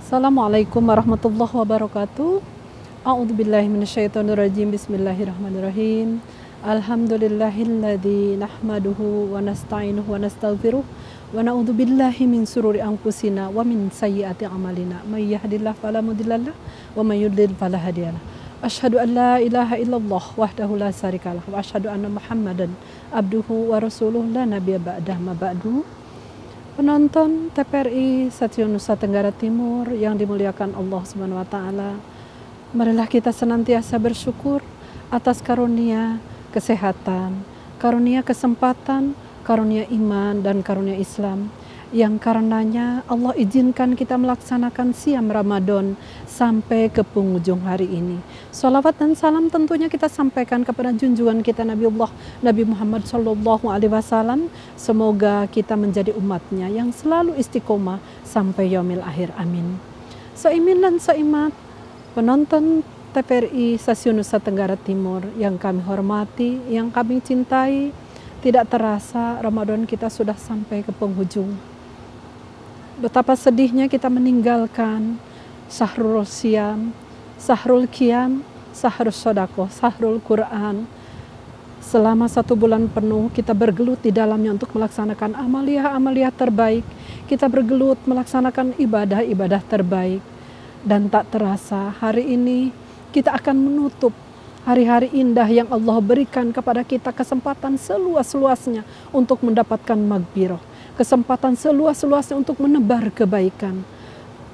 Assalamualaikum warahmatullahi wabarakatuh. A'udzubillahi minasyaitonirrajim. Bismillahirrahmanirrahim. Alhamdulillahilladzi nahmaduhu wa nasta'inuhu wa nastaghfiruh wa na'udzubillahi min sururi anfusina wa min sayyiati a'malina. May yahdihillahu fala mudhillalah wa may yudlil fala hadiyalah. Asyhadu an la ilaha illallah wahdahu la syarikalah wa asyhadu anna Muhammadan abduhu wa rasuluh la nabiyya ba'dah ma ba'du. Penonton TPRI Stasiun Nusa Tenggara Timur yang dimuliakan Allah Subhanahu wa taala. Marilah kita senantiasa bersyukur atas karunia kesehatan, karunia kesempatan, karunia iman dan karunia Islam yang karenanya Allah izinkan kita melaksanakan siam Ramadan sampai ke penghujung hari ini. Sholawat dan salam tentunya kita sampaikan kepada junjungan kita Nabi Muhammad SAW. Semoga kita menjadi umatnya yang selalu istiqomah sampai yaumil akhir. Amin. Soimin dan soimat, penonton TPRI Stasiun Nusa Tenggara Timur yang kami hormati, yang kami cintai, tidak terasa Ramadan kita sudah sampai ke penghujung. Betapa sedihnya kita meninggalkan Syahrul Siam, Syahrul Qiyam, Syahrul Sodako, Syahrul Quran. Selama 1 bulan penuh kita bergelut di dalamnya untuk melaksanakan amalia-amalia terbaik. Kita bergelut melaksanakan ibadah-ibadah terbaik. Dan tak terasa hari ini kita akan menutup hari-hari indah yang Allah berikan kepada kita, kesempatan seluas-luasnya untuk mendapatkan maghfirah. Kesempatan seluas-luasnya untuk menebar kebaikan.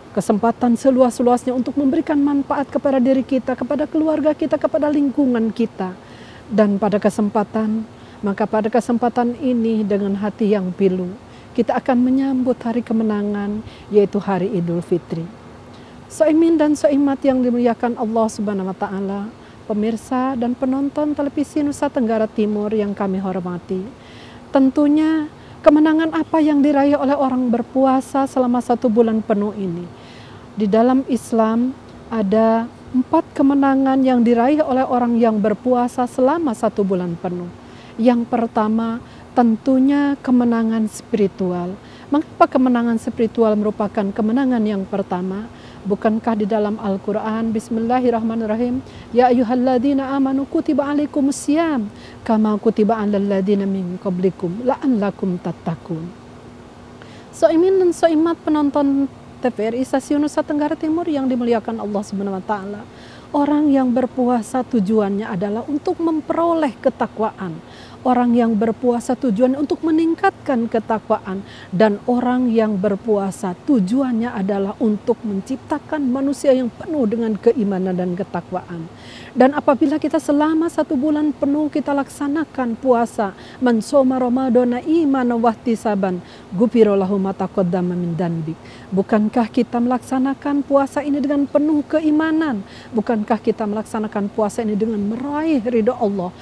Kesempatan seluas-luasnya untuk memberikan manfaat kepada diri kita, kepada keluarga kita, kepada lingkungan kita. Dan pada kesempatan ini dengan hati yang pilu, kita akan menyambut hari kemenangan, yaitu hari Idul Fitri. Soimin dan soimat yang dimuliakan Allah Subhanahu wa taala, pemirsa dan penonton televisi Nusa Tenggara Timur yang kami hormati. Tentunya kemenangan apa yang diraih oleh orang berpuasa selama 1 bulan penuh ini? Di dalam Islam ada 4 kemenangan yang diraih oleh orang yang berpuasa selama 1 bulan penuh. Yang pertama tentunya kemenangan spiritual. Mengapa kemenangan spiritual merupakan kemenangan yang pertama? Bukankah di dalam Al-Quran, Bismillahirrahmanirrahim, Ya ayyuhalladzina amanu kutiba alaikumusiyam kama kutiba alal ladzina min qablikum la'allakum tattaqun. Soimin dan soimat penonton TPRI Stasiun Nusa Tenggara Timur yang dimuliakan Allah Subhanahu wa taala. Orang yang berpuasa tujuannya adalah untuk memperoleh ketakwaan. Orang yang berpuasa tujuannya untuk meningkatkan ketakwaan. Dan orang yang berpuasa tujuannya adalah untuk menciptakan manusia yang penuh dengan keimanan dan ketakwaan. Dan apabila kita selama 1 bulan penuh kita laksanakan puasa, man shoma ramadhana imanan wahtisaban, ghufira lahu ma taqaddama min dzanbi. Bukankah kita melaksanakan puasa ini dengan penuh keimanan? Bukankah kita melaksanakan puasa ini dengan meraih ridho Allah,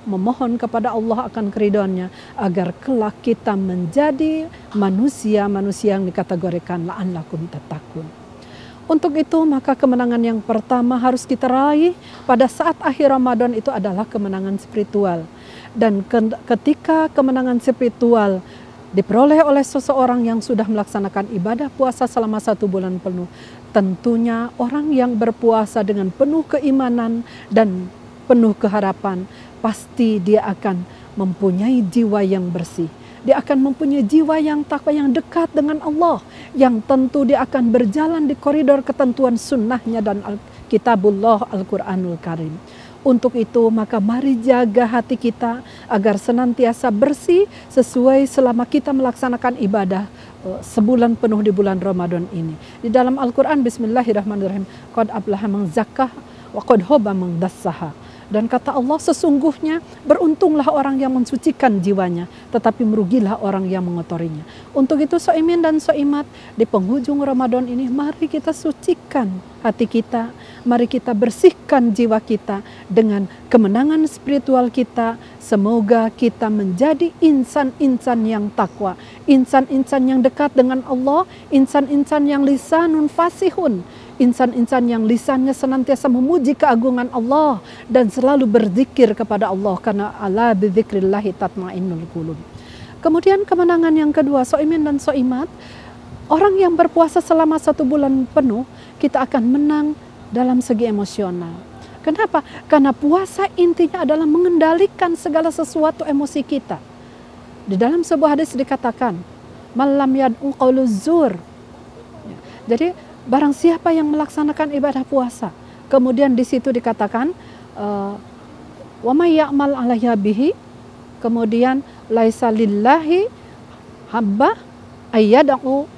memohon kepada Allah akan keridhoannya agar kelak kita menjadi manusia-manusia yang dikategorikan la'allakum tattaqun. Untuk itu maka kemenangan yang pertama harus kita raih pada saat akhir Ramadan itu adalah kemenangan spiritual. Dan ketika kemenangan spiritual diperoleh oleh seseorang yang sudah melaksanakan ibadah puasa selama 1 bulan penuh, tentunya orang yang berpuasa dengan penuh keimanan dan penuh keharapan, pasti dia akan mempunyai jiwa yang bersih. Dia akan mempunyai jiwa yang takwa, yang dekat dengan Allah, yang tentu dia akan berjalan di koridor ketentuan sunnahnya dan kitabullah Al-Quranul Karim. Untuk itu maka mari jaga hati kita agar senantiasa bersih sesuai selama kita melaksanakan ibadah sebulan penuh di bulan Ramadan ini. Di dalam Al-Quran, Bismillahirrahmanirrahim, qad aflaha man zakkaha wa qad khaba man dassaha. Dan kata Allah, sesungguhnya beruntunglah orang yang mensucikan jiwanya, tetapi merugilah orang yang mengotorinya. Untuk itu soimin dan soimat, di penghujung Ramadan ini mari kita sucikan hati kita, mari kita bersihkan jiwa kita dengan kemenangan spiritual kita. Semoga kita menjadi insan-insan yang takwa, insan-insan yang dekat dengan Allah, insan-insan yang lisanun fasihun, insan-insan yang lisannya senantiasa memuji keagungan Allah dan selalu berzikir kepada Allah, karena ala bidzikrillahi tatmainnul qulub. Kemudian kemenangan yang kedua, soimin dan soimat, Orang yang berpuasa selama 1 bulan penuh, kita akan menang dalam segi emosional. Kenapa? Karena puasa intinya adalah mengendalikan segala sesuatu emosi kita. Di dalam sebuah hadis dikatakan, malam yad'u qauluz zur. Jadi barang siapa yang melaksanakan ibadah puasa, kemudian di situ dikatakan wa may ya'mal 'alaiha bihi, kemudian laisa lillahi habba ayyad'u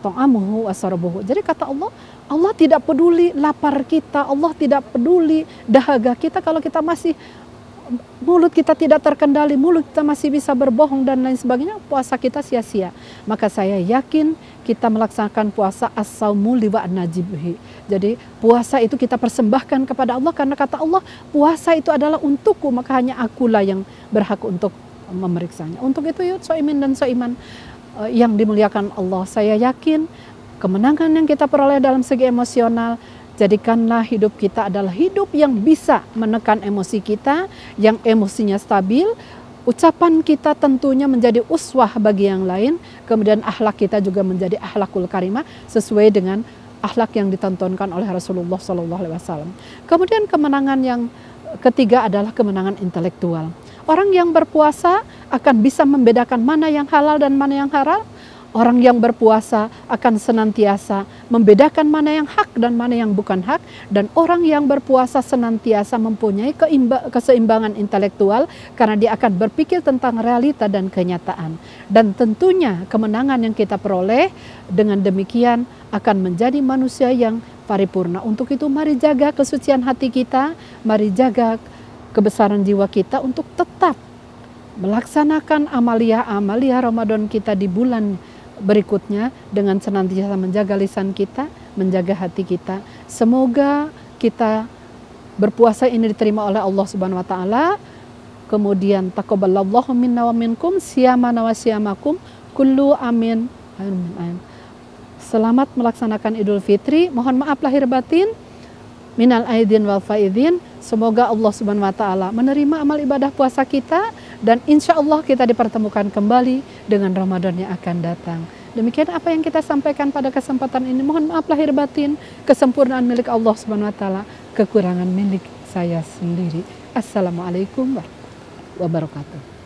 ta'amuhu wa sarabuhu. Jadi kata Allah, Allah tidak peduli lapar kita, Allah tidak peduli dahaga kita kalau kita masih mulut kita tidak terkendali, mulut kita masih bisa berbohong dan lain sebagainya, puasa kita sia-sia. Maka saya yakin kita melaksanakan puasa as-saumu li wa najibihi. Jadi puasa itu kita persembahkan kepada Allah karena kata Allah, puasa itu adalah untukku, maka hanya akulah yang berhak untuk memeriksanya. Untuk itu yuk soimin dan soiman yang dimuliakan Allah, saya yakin kemenangan yang kita peroleh dalam segi emosional, jadikanlah hidup kita adalah hidup yang bisa menekan emosi kita, yang emosinya stabil, ucapan kita tentunya menjadi uswah bagi yang lain, kemudian akhlak kita juga menjadi akhlakul karimah sesuai dengan akhlak yang ditontonkan oleh Rasulullah SAW. Kemudian kemenangan yang ketiga adalah kemenangan intelektual. Orang yang berpuasa akan bisa membedakan mana yang halal dan mana yang haram. Orang yang berpuasa akan senantiasa membedakan mana yang hak dan mana yang bukan hak. Dan orang yang berpuasa senantiasa mempunyai keseimbangan intelektual karena dia akan berpikir tentang realita dan kenyataan. Dan tentunya kemenangan yang kita peroleh dengan demikian akan menjadi manusia yang paripurna. Untuk itu mari jaga kesucian hati kita, mari jaga kebesaran jiwa kita untuk tetap melaksanakan amalia Ramadan kita di bulan berikutnya dengan senantiasa menjaga lisan kita, menjaga hati kita. Semoga kita berpuasa ini diterima oleh Allah Subhanahu wa taala. Kemudian taqabbalallahu minna wa minkum siyamana wa siyamakum kullu amin. Amin. Selamat melaksanakan Idul Fitri. Mohon maaf lahir batin. Minal aidin wal faidin. Semoga Allah Subhanahu wa taala menerima amal ibadah puasa kita dan insya Allah kita dipertemukan kembali dengan Ramadan yang akan datang. Demikian apa yang kita sampaikan pada kesempatan ini. Mohon maaf lahir batin, kesempurnaan milik Allah Subhanahu wa taala, kekurangan milik saya sendiri. Assalamualaikum warahmatullahi wabarakatuh.